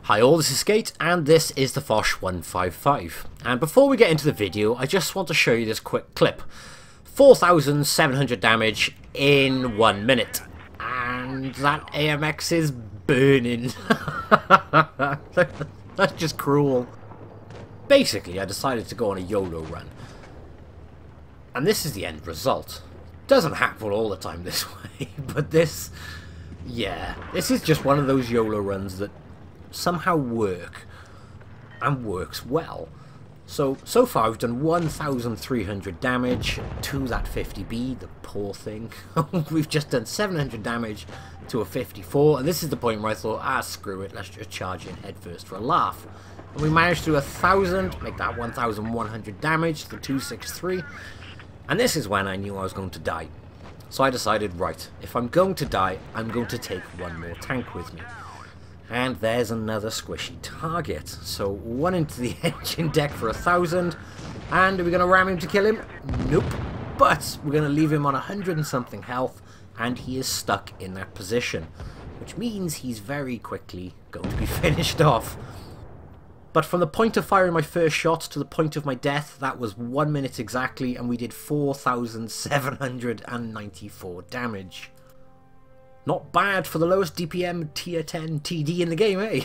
Hi all, this is Skate and this is the Foch 155, and before we get into the video I just want to show you this quick clip. 4,700 damage in 1 minute, and that AMX is burning. That's just cruel. Basically I decided to go on a YOLO run, and this is the end result. Doesn't happen all the time this way, but this is just one of those YOLO runs that somehow work and works well. So far I've done 1,300 damage to that 50B, the poor thing. We've just done 700 damage to a 54, and this is the point where I thought, screw it, let's just charge in head first for a laugh. And we managed to do 1,000, make that 1,100 damage to the 263, and this is when I knew I was going to die. So I decided, right, if I'm going to die, I'm going to take one more tank with me. And there's another squishy target. So one into the engine deck for 1,000. And are we going to ram him to kill him? Nope. But we're going to leave him on 100 and something health. And he is stuck in that position, which means he's very quickly going to be finished off. But from the point of firing my first shot to the point of my death, that was 1 minute exactly. And we did 4,794 damage. Not bad for the lowest DPM tier 10 TD in the game, eh?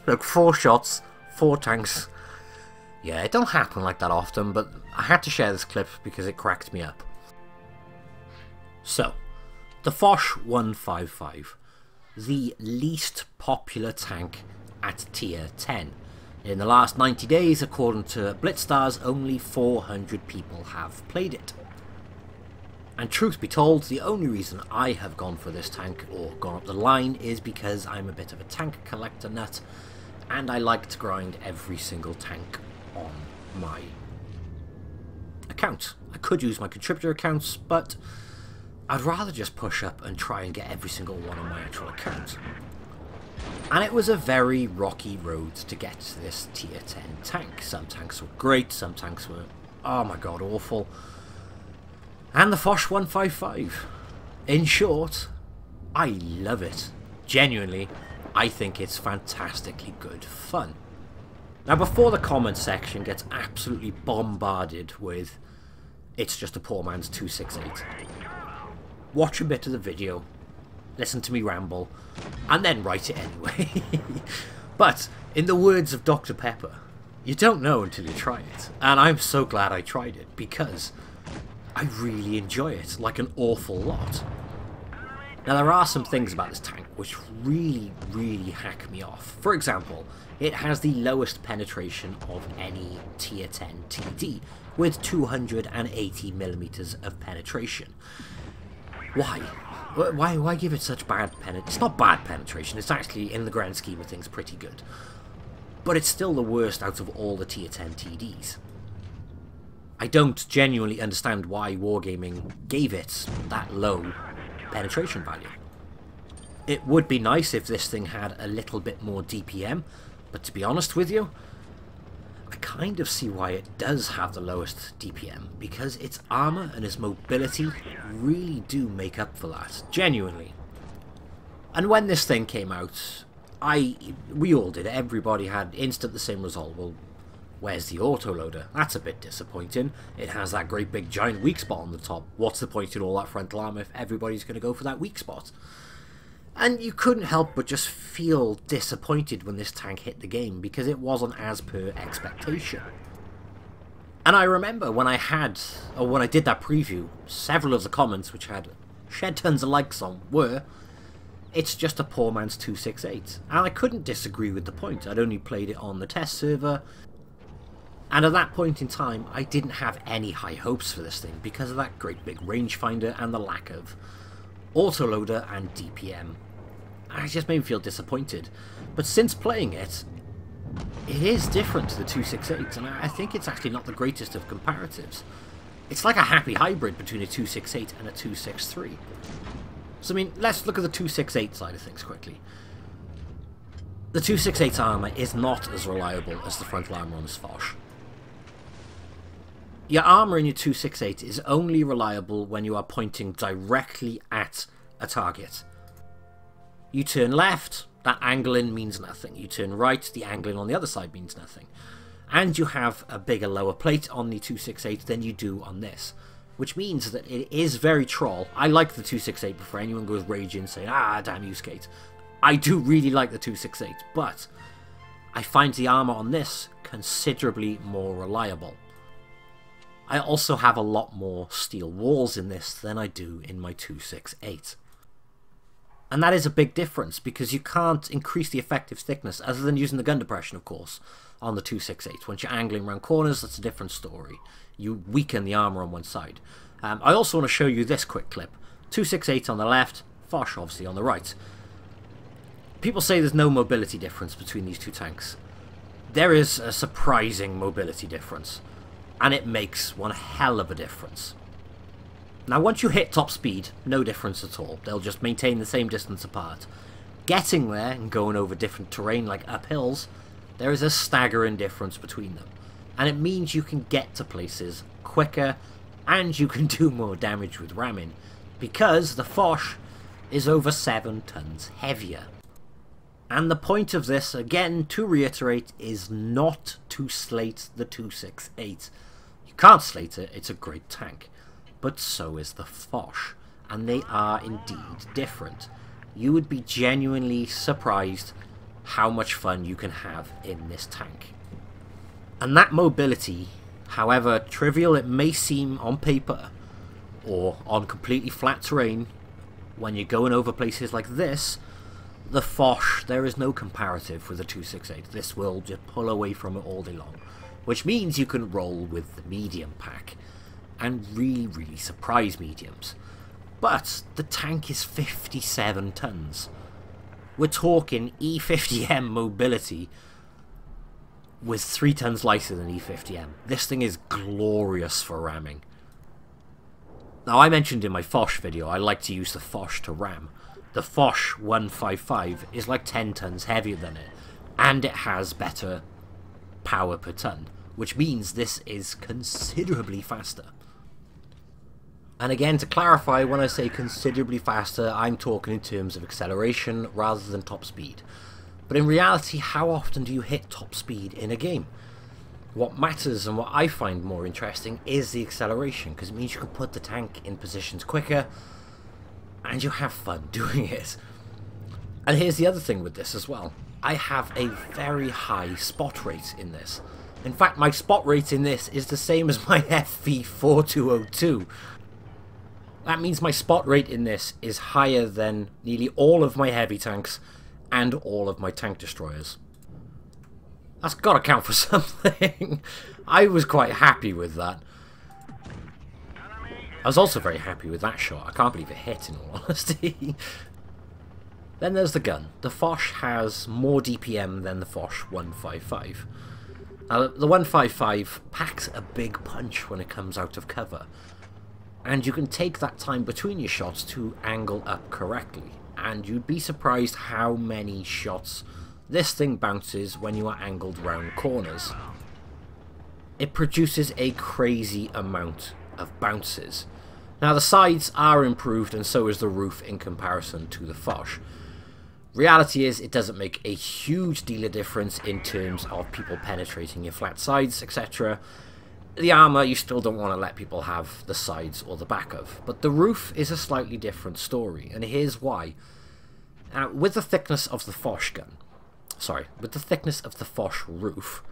Look, 4 shots, 4 tanks. Yeah, it don't happen like that often, but I had to share this clip because it cracked me up. So, the Foch 155, the least popular tank at tier 10. In the last 90 days, according to Blitz stars, only 400 people have played it. And truth be told, the only reason I have gone for this tank, or gone up the line, is because I'm a bit of a tank collector nut, and I like to grind every single tank on my account. I could use my contributor accounts, but I'd rather just push up and try and get every single one on my actual account. And it was a very rocky road to get to this tier 10 tank. Some tanks were great, some tanks were, oh my god, awful. And the Foch 155. In short, I love it. Genuinely, I think it's fantastically good fun. Now, before the comment section gets absolutely bombarded with, it's just a poor man's 268, watch a bit of the video, listen to me ramble, and then write it anyway. But, in the words of Dr. Pepper, you don't know until you try it. And I'm so glad I tried it, because I really enjoy it, like an awful lot. Now, there are some things about this tank which really hack me off. For example, it has the lowest penetration of any tier 10 TD, with 280mm of penetration. Why? Why give it such bad penetration? It's not bad penetration, it's actually, in the grand scheme of things, pretty good. But it's still the worst out of all the tier 10 TDs. I don't genuinely understand why Wargaming gave it that low penetration value. It would be nice if this thing had a little bit more DPM, but to be honest with you, I kind of see why it does have the lowest DPM, because its armor and its mobility really do make up for that, genuinely. And when this thing came out, we all did, everybody had instant the same result. Well, where's the autoloader? That's a bit disappointing. It has that great big giant weak spot on the top. What's the point in all that frontal armor if everybody's going to go for that weak spot? And you couldn't help but just feel disappointed when this tank hit the game, because it wasn't as per expectation. And I remember when I did that preview, several of the comments which had shed tons of likes on were, it's just a poor man's 268. And I couldn't disagree with the point. I'd only played it on the test server, and at that point in time, I didn't have any high hopes for this thing because of that great big rangefinder and the lack of autoloader and DPM. And it just made me feel disappointed. But since playing it, it is different to the 268, and I think it's actually not the greatest of comparatives. It's like a happy hybrid between a 268 and a 263. So I mean, let's look at the 268 side of things quickly. The 268 armor is not as reliable as the frontal armor on this Foch. Your armor in your 268 is only reliable when you are pointing directly at a target. You turn left, That angling means nothing. You turn right, the angling on the other side means nothing. And you have a bigger lower plate on the 268 than you do on this, which means that it is very troll. I like the 268, but for anyone who goes raging saying, ah, damn you, Skate, I do really like the 268, but I find the armor on this considerably more reliable. I also have a lot more steel walls in this than I do in my 268. And that is a big difference, because you can't increase the effective thickness, other than using the gun depression, of course, on the 268. Once you're angling around corners, that's a different story. You weaken the armor on one side. I also want to show you this quick clip. 268 on the left, Foch obviously on the right. People say there's no mobility difference between these two tanks. There is a surprising mobility difference, and it makes one hell of a difference. Now once you hit top speed, no difference at all. They'll just maintain the same distance apart. Getting there and going over different terrain like up hills, there is a staggering difference between them. And it means you can get to places quicker and you can do more damage with ramming, because the Foch is over 7 tons heavier. And the point of this, again to reiterate, is not to slate the 268. You can't slate it, it's a great tank. But so is the Foch, and they are indeed different. You would be genuinely surprised how much fun you can have in this tank. And that mobility, however trivial it may seem on paper, or on completely flat terrain, when you're going over places like this, the Foch, there is no comparative with the 268. This will just pull away from it all day long, which means you can roll with the medium pack and really surprise mediums. But the tank is 57 tons. We're talking E50M mobility with 3 tons lighter than E50M. This thing is glorious for ramming. Now, I mentioned in my Foch video I like to use the Foch to ram. The Foch 155 is like 10 tons heavier than it, and it has better power per ton, which means this is considerably faster. And again, to clarify, when I say considerably faster, I'm talking in terms of acceleration rather than top speed. But in reality, how often do you hit top speed in a game? What matters, and what I find more interesting, is the acceleration, because it means you can put the tank in positions quicker, and you have fun doing it. And here's the other thing with this as well. I have a very high spot rate in this. In fact, my spot rate in this is the same as my FV4202. That means my spot rate in this is higher than nearly all of my heavy tanks and all of my tank destroyers. That's got to count for something. I was quite happy with that. I was also very happy with that shot. I can't believe it hit, in all honesty. Then there's the gun. The Foch has more DPM than the Foch 155. Now, the 155 packs a big punch when it comes out of cover, and you can take that time between your shots to angle up correctly, and you'd be surprised how many shots this thing bounces when you are angled round corners. It produces a crazy amount of bounces. Now, the sides are improved, and so is the roof in comparison to the Foch. Reality is, it doesn't make a huge deal of difference in terms of people penetrating your flat sides, etc. The armor, you still don't want to let people have the sides or the back of. But the roof is a slightly different story, and here's why. With the thickness of the Foch with the thickness of the Foch roof,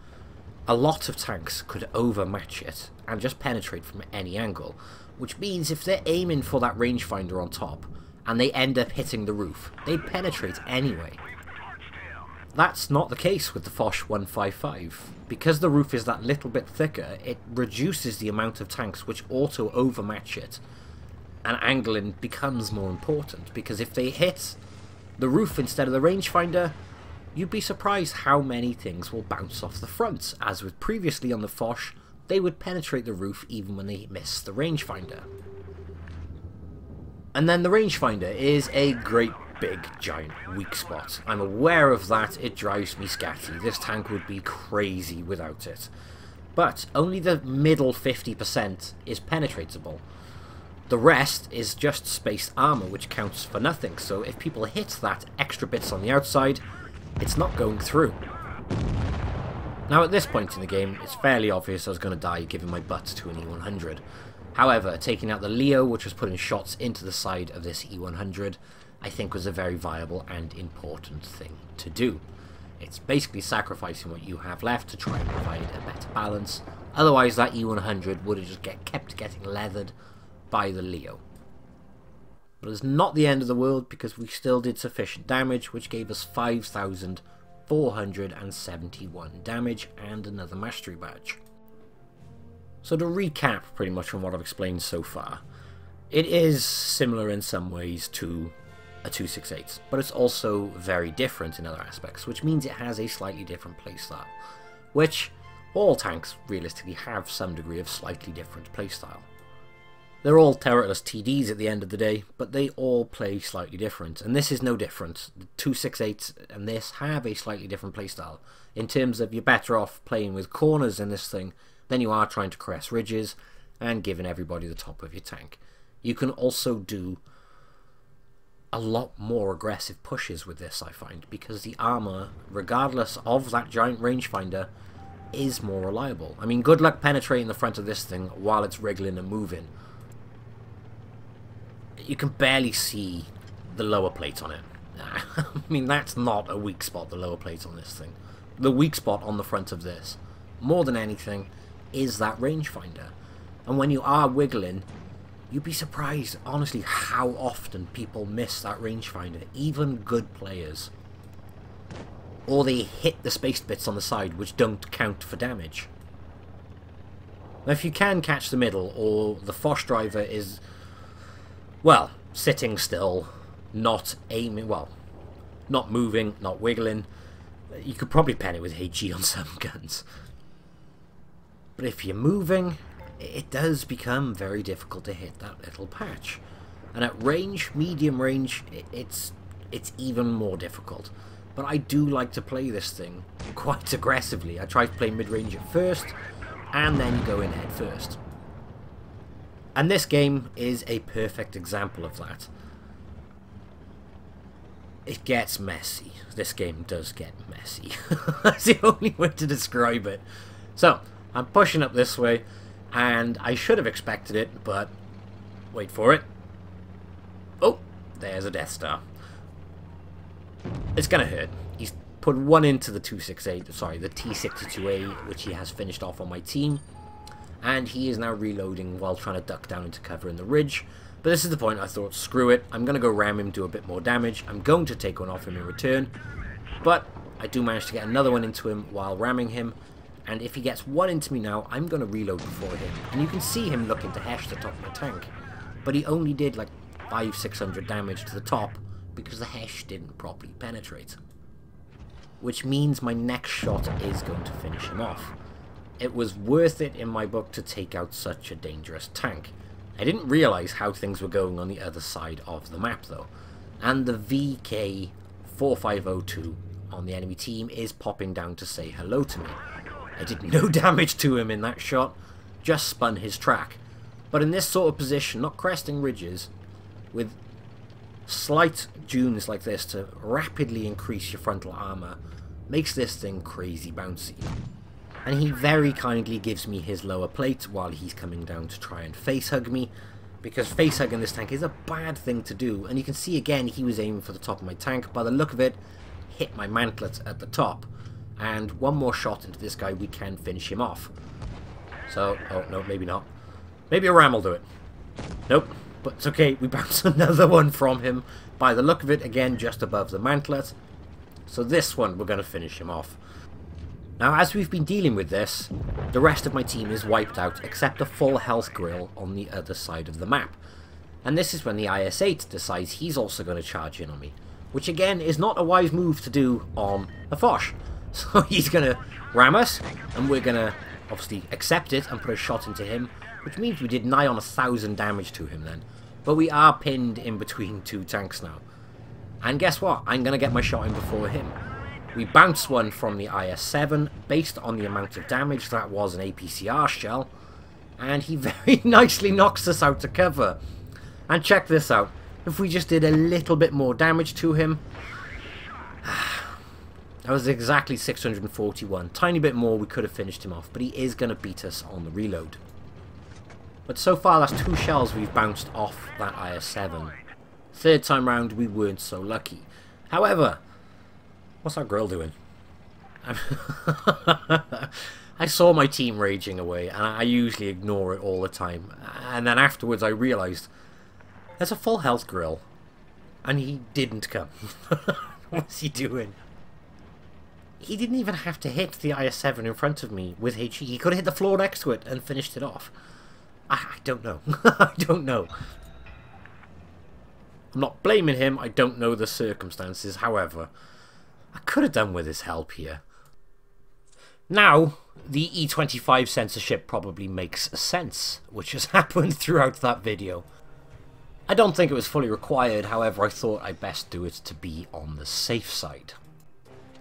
a lot of tanks could overmatch it and just penetrate from any angle, which means if they're aiming for that rangefinder on top and they end up hitting the roof, they penetrate anyway. That's not the case with the Foch 155. Because the roof is that little bit thicker, it reduces the amount of tanks which auto overmatch it, and angling becomes more important, because if they hit the roof instead of the rangefinder, you'd be surprised how many things will bounce off the front. As with previously on the Foch, they would penetrate the roof even when they miss the rangefinder. And then the rangefinder is a great big giant weak spot. I'm aware of that, it drives me scatty. This tank would be crazy without it. But only the middle 50% is penetratable. The rest is just spaced armor, which counts for nothing, so if people hit that extra bits on the outside, it's not going through. Now at this point in the game, it's fairly obvious I was going to die giving my butt to an E100. However, taking out the Leo, which was putting shots into the side of this E100, I think was a very viable and important thing to do. It's basically sacrificing what you have left to try and provide a better balance. Otherwise, that E100 would have just kept getting leathered by the Leo. But it's not the end of the world, because we still did sufficient damage, which gave us 5,471 damage and another mastery badge. So to recap pretty much on what I've explained so far, it is similar in some ways to a 268, but it's also very different in other aspects, which means it has a slightly different playstyle, which all tanks realistically have some degree of slightly different playstyle. They're all turretless TDs at the end of the day, but they all play slightly different, and this is no different. The 268 and this have a slightly different playstyle, in terms of you're better off playing with corners in this thing than you are trying to caress ridges and giving everybody the top of your tank. You can also do a lot more aggressive pushes with this, I find, because the armor, regardless of that giant rangefinder, is more reliable. I mean, good luck penetrating the front of this thing while it's wriggling and moving. You can barely see the lower plate on it. I mean, that's not a weak spot, the lower plate on this thing. The weak spot on the front of this, more than anything, is that rangefinder. And when you are wiggling, you'd be surprised, honestly, how often people miss that rangefinder, even good players. Or they hit the spaced bits on the side, which don't count for damage. Now, if you can catch the middle, or the Foch driver is, well, sitting still, not aiming, well, not moving, not wiggling, you could probably pen it with HE on some guns. But if you're moving, it does become very difficult to hit that little patch. And at range, medium range, it's even more difficult. But I do like to play this thing quite aggressively. I try to play mid-range at first, and then go in head first. And this game is a perfect example of that. It gets messy. This game does get messy. That's the only way to describe it. So, I'm pushing up this way, and I should have expected it, but wait for it. Oh, there's a Death Star. It's gonna hurt. He's put one into the 268, sorry, the T62A, which he has finished off on my team, and he is now reloading while trying to duck down into cover in the ridge. But this is the point. I thought, screw it, I'm gonna go ram him, do a bit more damage. I'm going to take one off him in return, but I do manage to get another one into him while ramming him. And if he gets one into me now, I'm going to reload before him. And you can see him looking to hesh the top of my tank. But he only did like 500-600 damage to the top because the hesh didn't properly penetrate. Which means my next shot is going to finish him off. It was worth it in my book to take out such a dangerous tank. I didn't realise how things were going on the other side of the map though. And the VK4502 on the enemy team is popping down to say hello to me. I did no damage to him in that shot, just spun his track. But in this sort of position, not cresting ridges, with slight dunes like this to rapidly increase your frontal armor, makes this thing crazy bouncy. And he very kindly gives me his lower plate while he's coming down to try and facehug me, because facehugging this tank is a bad thing to do. And you can see again, he was aiming for the top of my tank. By the look of it, hit my mantlet at the top. And one more shot into this guy, we can finish him off. So, oh no, maybe not. Maybe a ram will do it. Nope, but it's okay, we bounce another one from him. By the look of it, again, just above the mantlet. So this one, we're going to finish him off. Now, as we've been dealing with this, the rest of my team is wiped out, except a full health grill on the other side of the map. And this is when the IS-8 decides he's also going to charge in on me. Which, again, is not a wise move to do on a Foch. So he's going to ram us, and we're going to obviously accept it and put a shot into him, which means we did nigh on 1,000 damage to him then. But we are pinned in between two tanks now. And guess what? I'm going to get my shot in before him. We bounced one from the IS-7 based on the amount of damage that was an APCR shell, and he very nicely knocks us out to cover. And check this out. If we just did a little bit more damage to him... That was exactly 641. Tiny bit more, we could have finished him off. But he is going to beat us on the reload. But so far, that's 2 shells we've bounced off that IS-7. Third time round, we weren't so lucky. However, what's that girl doing? I saw my team raging away, and I usually ignore it all the time. And then afterwards, I realised there's a full health grill, and he didn't come. What's he doing? He didn't even have to hit the IS-7 in front of me with HE. He could have hit the floor next to it and finished it off. I don't know. I don't know. I'm not blaming him. I don't know the circumstances. However, I could have done with his help here. Now, the E25 censorship probably makes sense, which has happened throughout that video. I don't think it was fully required. However, I thought I'd best do it to be on the safe side.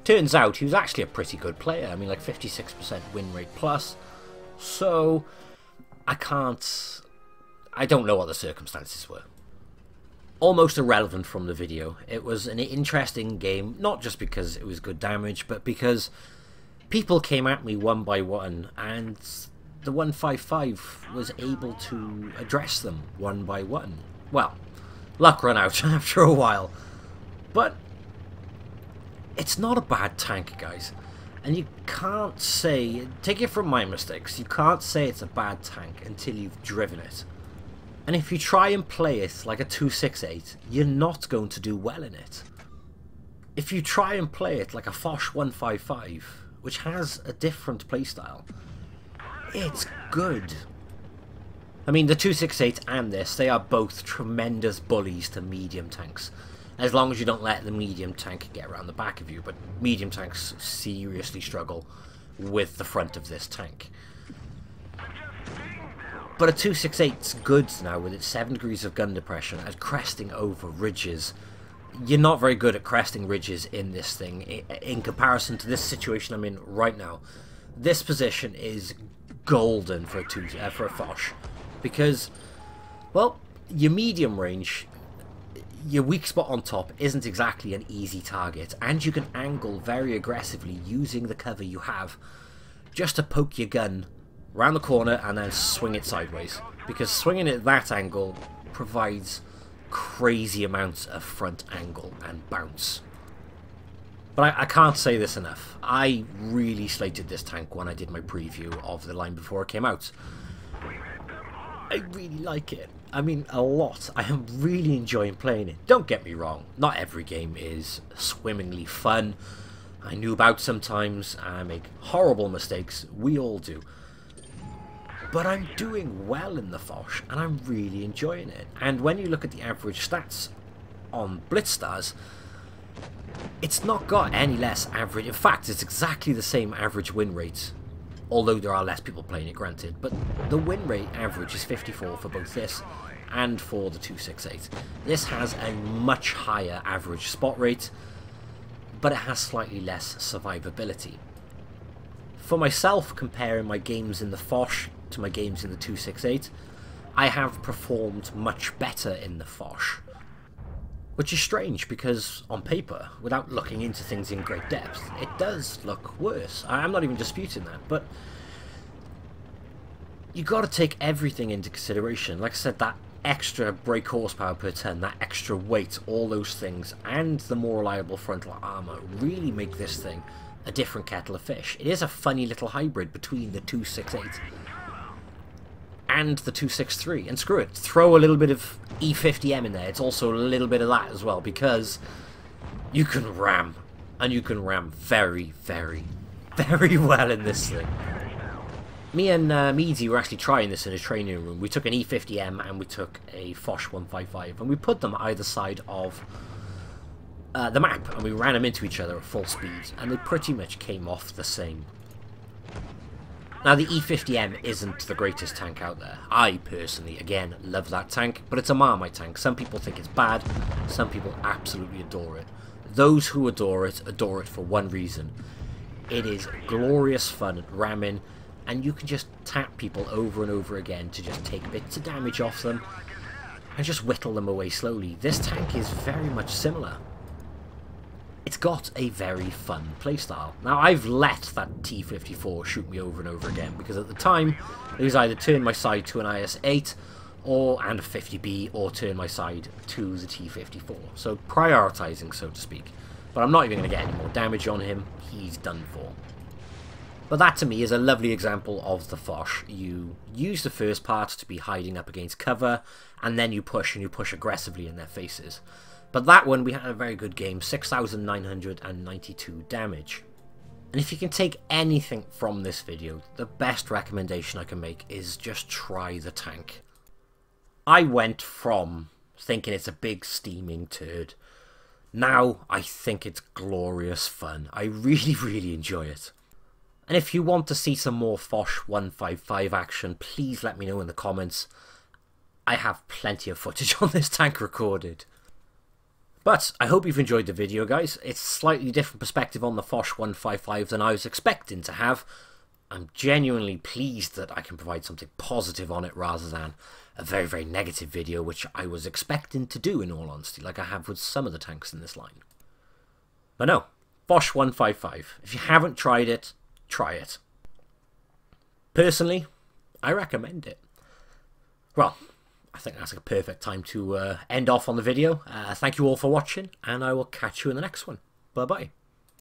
Turns out he was actually a pretty good player. I mean, like 56% win rate plus. So, I don't know what the circumstances were. Almost irrelevant from the video. It was an interesting game, not just because it was good damage, but because people came at me one by one, and the 155 was able to address them one by one. Well, luck ran out after a while. But it's not a bad tank, guys. And you can't say, take it from my mistakes, you can't say it's a bad tank until you've driven it. And if you try and play it like a 268, you're not going to do well in it. If you try and play it like a Foch 155, which has a different playstyle, it's good. I mean, the 268 and this, they are both tremendous bullies to medium tanks. As long as you don't let the medium tank get around the back of you, but medium tanks seriously struggle with the front of this tank. But a 268's good now with its 7 degrees of gun depression at cresting over ridges. You're not very good at cresting ridges in this thing in comparison to this situation I'm in right now. This position is golden for a Foch, because, well, your medium range, your weak spot on top isn't exactly an easy target, and you can angle very aggressively using the cover you have just to poke your gun around the corner and then swing it sideways, because swinging it at that angle provides crazy amounts of front angle and bounce. But I can't say this enough. I really slated this tank when I did my preview of the line before it came out. I really like it. I mean, a lot. I am really enjoying playing it. Don't get me wrong, not every game is swimmingly fun. I noob out sometimes, I make horrible mistakes, we all do. But I'm doing well in the Foch, and I'm really enjoying it. And when you look at the average stats on Blitz stars, it's not got any less average. In fact, it's exactly the same average win rate. Although there are less people playing it, granted. But the win rate average is 54 for both this and for the 268. This has a much higher average spot rate, but it has slightly less survivability. For myself, comparing my games in the Foch to my games in the 268, I have performed much better in the Foch. Which is strange, because on paper, without looking into things in great depth, it does look worse. I'm not even disputing that, but you got to take everything into consideration. Like I said, that extra brake horsepower per turn, that extra weight, all those things, and the more reliable frontal armor really make this thing a different kettle of fish. It is a funny little hybrid between the 268 and the 263, and screw it, throw a little bit of E50M in there. It's also a little bit of that as well, because you can ram, and you can ram very, very, very well in this thing. Me and Meadsy were actually trying this in a training room. We took an E50M and we took a Foch 155, and we put them either side of the map, and we ran them into each other at full speed, and they pretty much came off the same. Now, the E50M isn't the greatest tank out there. I personally, again, love that tank, but it's a Marmite tank. Some people think it's bad, some people absolutely adore it. Those who adore it for one reason. It is glorious fun at ramming, and you can just tap people over and over again to just take bits of damage off them, and just whittle them away slowly. This tank is very much similar. It's got a very fun playstyle. Now, I've let that T-54 shoot me over and over again, because at the time, it was either turn my side to an IS-8, and a 50B, or turn my side to the T-54. So, prioritising, so to speak. But I'm not even going to get any more damage on him. He's done for. But that, to me, is a lovely example of the Foch. You use the first part to be hiding up against cover, and then you push, and you push aggressively in their faces. But that one, we had a very good game, 6,992 damage. And if you can take anything from this video, the best recommendation I can make is just try the tank. I went from thinking it's a big steaming turd. Now I think it's glorious fun. I really, really enjoy it. And if you want to see some more Foch 155 action, please let me know in the comments. I have plenty of footage on this tank recorded. But I hope you've enjoyed the video, guys. It's a slightly different perspective on the Foch 155 than I was expecting to have. I'm genuinely pleased that I can provide something positive on it rather than a very, very negative video, which I was expecting to do, in all honesty, like I have with some of the tanks in this line. But no, Foch 155. If you haven't tried it, try it. Personally, I recommend it. Well, I think that's a perfect time to end off on the video. Thank you all for watching, and I will catch you in the next one. Bye-bye.